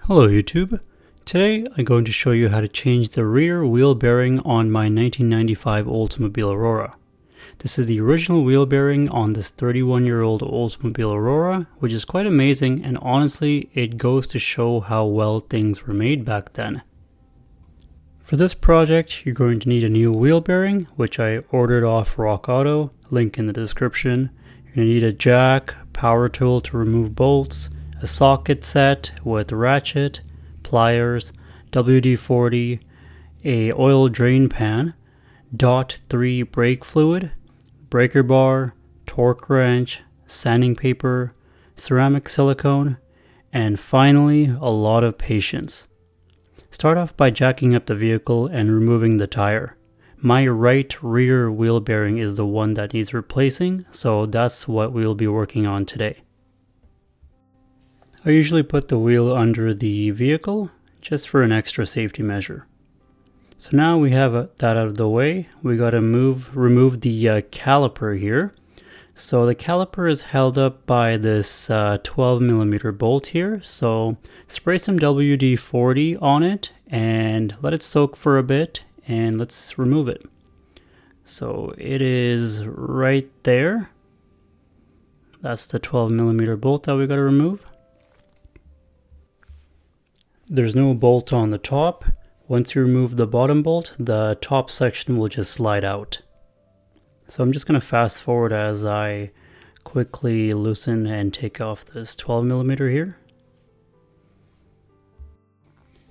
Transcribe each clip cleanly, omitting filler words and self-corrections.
Hello YouTube. Today I'm going to show you how to change the rear wheel bearing on my 1995 Oldsmobile Aurora. This is the original wheel bearing on this 31-year-old Oldsmobile Aurora, which is quite amazing, and honestly it goes to show how well things were made back then. For this project you're going to need a new wheel bearing, which I ordered off Rock Auto, link in the description. You're going to need a jack, power tool to remove bolts, a socket set with ratchet, pliers, WD-40, a oil drain pan, DOT 3 brake fluid, breaker bar, torque wrench, sanding paper, ceramic silicone, and finally a lot of patience. Start off by jacking up the vehicle and removing the tire. My right rear wheel bearing is the one that needs replacing, so that's what we'll be working on today. I usually put the wheel under the vehicle just for an extra safety measure. So now we have that out of the way, we got to remove the caliper here. So the caliper is held up by this 12mm bolt here. So spray some WD-40 on it and let it soak for a bit, and let's remove it. So it is right there. That's the 12mm bolt that we got to remove. There's no bolt on the top. Once you remove the bottom bolt, the top section will just slide out. So I'm just going to fast forward as I quickly loosen and take off this 12mm here.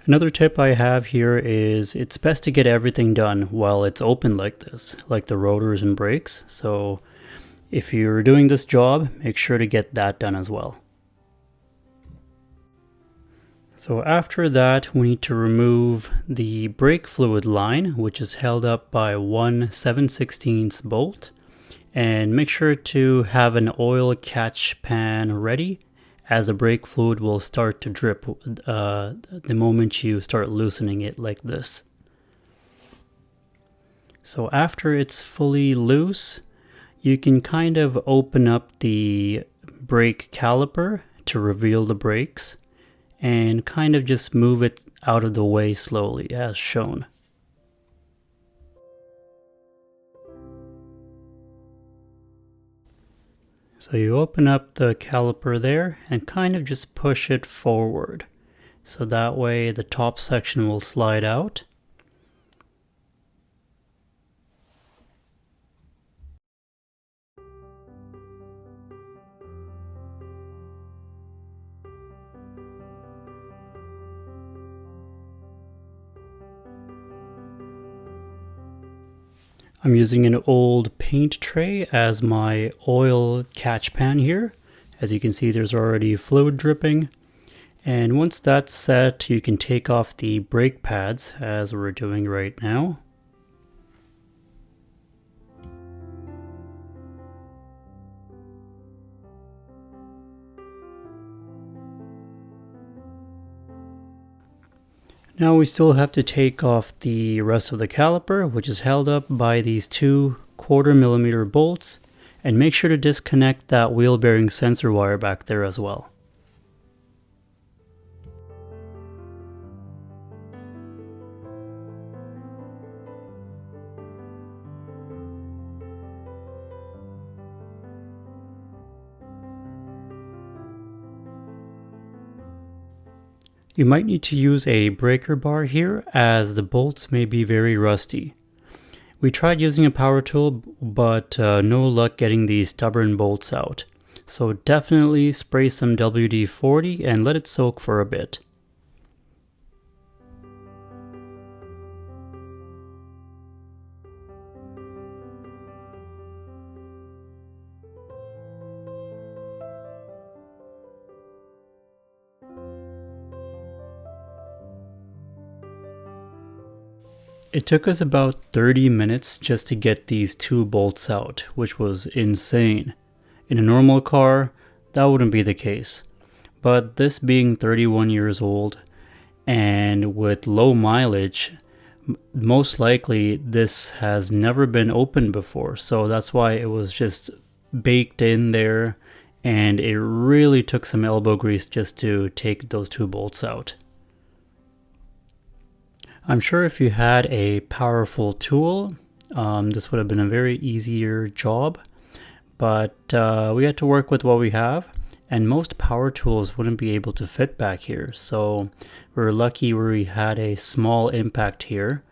Another tip I have here is it's best to get everything done while it's open like this, like the rotors and brakes. So if you're doing this job, make sure to get that done as well. So after that, we need to remove the brake fluid line, which is held up by one 7/16 bolt, and make sure to have an oil catch pan ready, as the brake fluid will start to drip the moment you start loosening it like this. So after it's fully loose, you can kind of open up the brake caliper to reveal the brakes, and kind of just move it out of the way slowly as shown. So you open up the caliper there and kind of just push it forward. So that way the top section will slide out. I'm using an old paint tray as my oil catch pan here. As you can see, there's already fluid dripping. And once that's set, you can take off the brake pads as we're doing right now. Now we still have to take off the rest of the caliper, which is held up by these two 1/4mm bolts, and make sure to disconnect that wheel bearing sensor wire back there as well. You might need to use a breaker bar here, as the bolts may be very rusty. We tried using a power tool, but no luck getting these stubborn bolts out. So definitely spray some WD-40 and let it soak for a bit. It took us about 30 minutes just to get these two bolts out, which was insane. In a normal car, that wouldn't be the case. But this being 31 years old and with low mileage, most likely this has never been opened before. So that's why it was just baked in there, and it really took some elbow grease just to take those two bolts out. I'm sure if you had a powerful tool, this would have been a very easier job, but we had to work with what we have, and most power tools wouldn't be able to fit back here. So we're lucky where we had a small impact here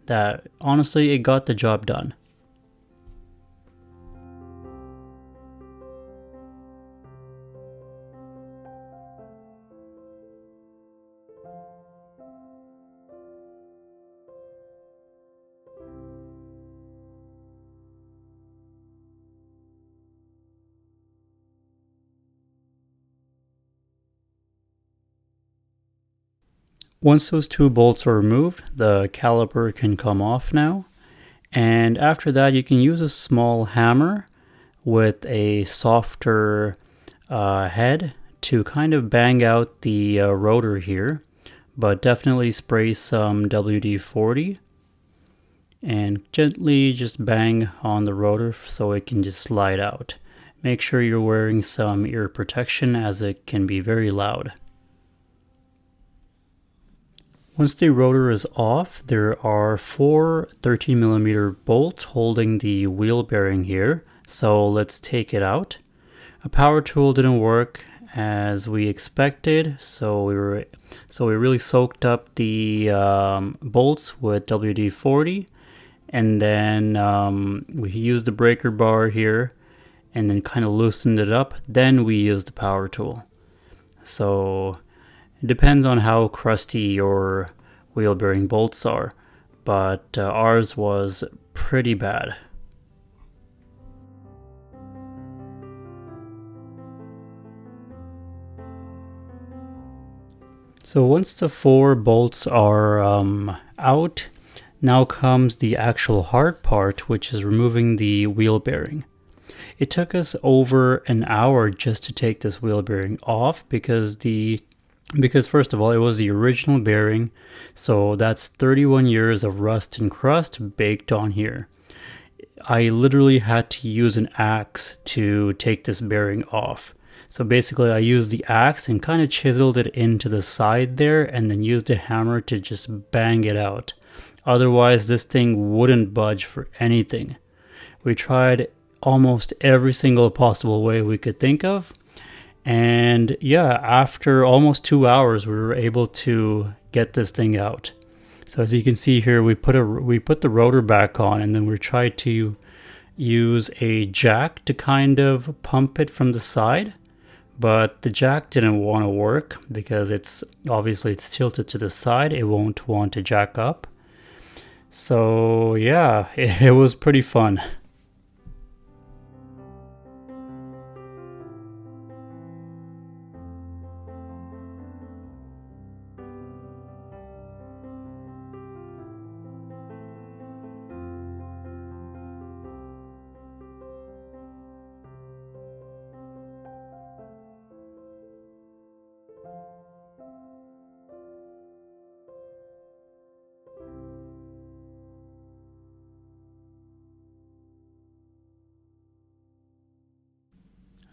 that honestly it got the job done. Once those two bolts are removed, the caliper can come off now. And after that, you can use a small hammer with a softer head to kind of bang out the rotor here. But definitely spray some WD-40 and gently just bang on the rotor so it can just slide out. Make sure you're wearing some ear protection as it can be very loud. Once the rotor is off, there are 4 13mm bolts holding the wheel bearing here. So let's take it out. A power tool didn't work as we expected, so we really soaked up the bolts with WD-40, and then we used the breaker bar here and then kind of loosened it up. Then we used the power tool. So it depends on how crusty your wheel bearing bolts are, but ours was pretty bad. So once the 4 bolts are out, now comes the actual hard part, which is removing the wheel bearing. It took us over an hour just to take this wheel bearing off because first of all, it was the original bearing, so that's 31 years of rust and crust baked on here. I literally had to use an axe to take this bearing off. So basically I used the axe and kind of chiseled it into the side there and then used a hammer to just bang it out. Otherwise this thing wouldn't budge for anything. We tried almost every single possible way we could think of. And yeah, after almost 2 hours, we were able to get this thing out. So as you can see here, we put the rotor back on, and then we tried to use a jack to kind of pump it from the side. But the jack didn't want to work because it's tilted to the side. It won't want to jack up. So yeah, it was pretty fun.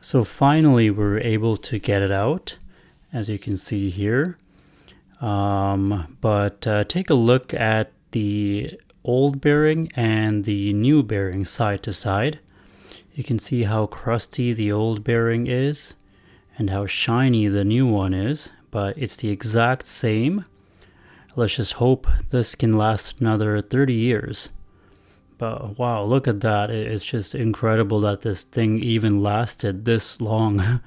So finally we were able to get it out, as you can see here. But take a look at the old bearing and the new bearing side to side. You can see how crusty the old bearing is and how shiny the new one is, but it's the exact same. Let's just hope this can last another 30 years. But wow, look at that. It's just incredible that this thing even lasted this long.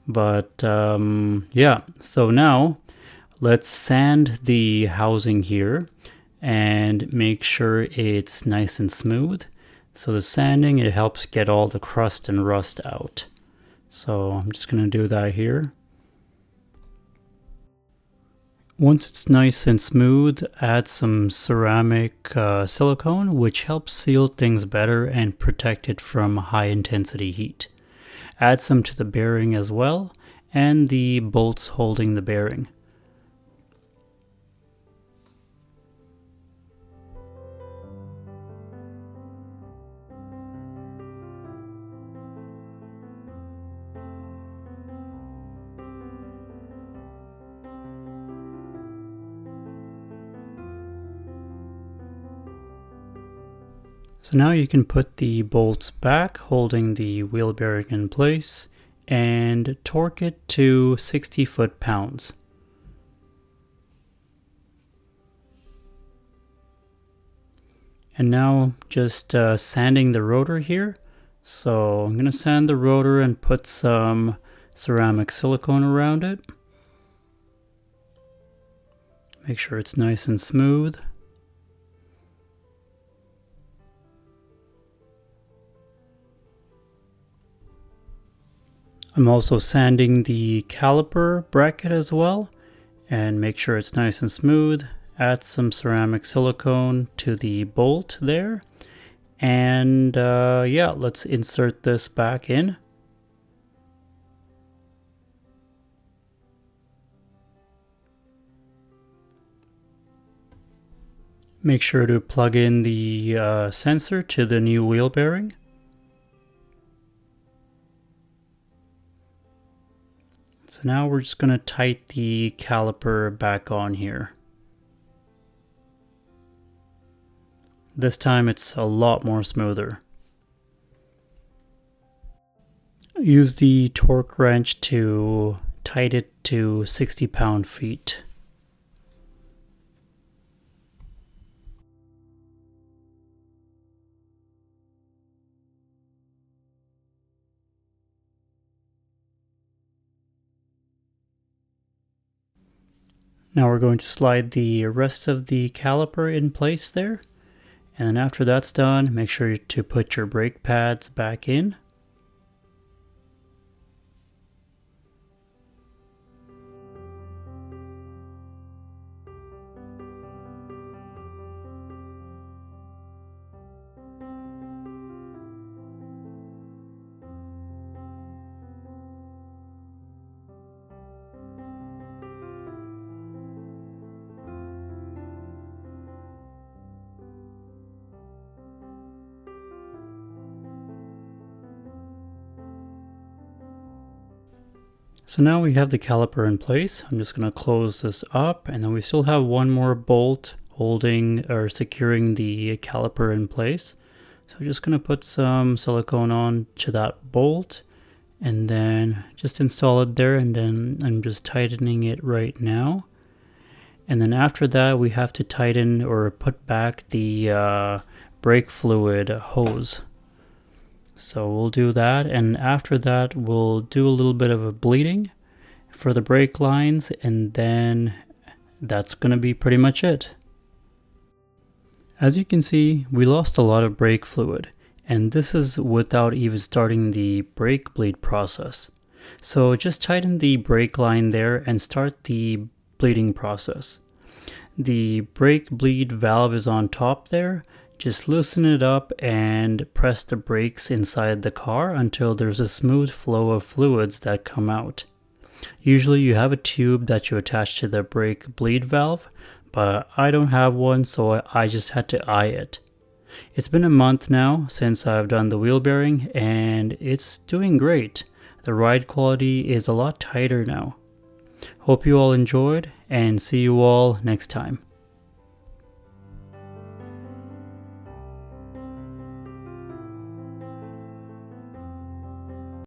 But yeah, so now let's sand the housing here and make sure it's nice and smooth. So the sanding, it helps get all the crust and rust out. So I'm just going to do that here. Once it's nice and smooth, add some ceramic silicone, which helps seal things better and protect it from high intensity heat. Add some to the bearing as well, and the bolts holding the bearing. So now you can put the bolts back, holding the wheel bearing in place, and torque it to 60 foot-pounds. And now just sanding the rotor here. So I'm going to sand the rotor and put some ceramic silicone around it. Make sure it's nice and smooth. I'm also sanding the caliper bracket as well, and make sure it's nice and smooth. Add some ceramic silicone to the bolt there, and yeah, let's insert this back in. Make sure to plug in the sensor to the new wheel bearing. So now we're just going to tighten the caliper back on here. This time it's a lot more smoother. Use the torque wrench to tighten it to 60 pound-feet. Now we're going to slide the rest of the caliper in place there. And then after that's done, make sure to put your brake pads back in. So now we have the caliper in place. I'm just going to close this up, and then we still have one more bolt holding or securing the caliper in place. So I'm just going to put some silicone on to that bolt and then just install it there, and then I'm just tightening it right now. And then after that we have to tighten or put back the brake fluid hose. So we'll do that, and after that we'll do a little bit of a bleeding for the brake lines, and then that's going to be pretty much it. As you can see, we lost a lot of brake fluid, and this is without even starting the brake bleed process. So just tighten the brake line there and start the bleeding process. The brake bleed valve is on top there. Just loosen it up and press the brakes inside the car until there's a smooth flow of fluids that come out. Usually you have a tube that you attach to the brake bleed valve, but I don't have one, so I just had to eye it. It's been a month now since I've done the wheel bearing, and it's doing great. The ride quality is a lot tighter now. Hope you all enjoyed, and see you all next time.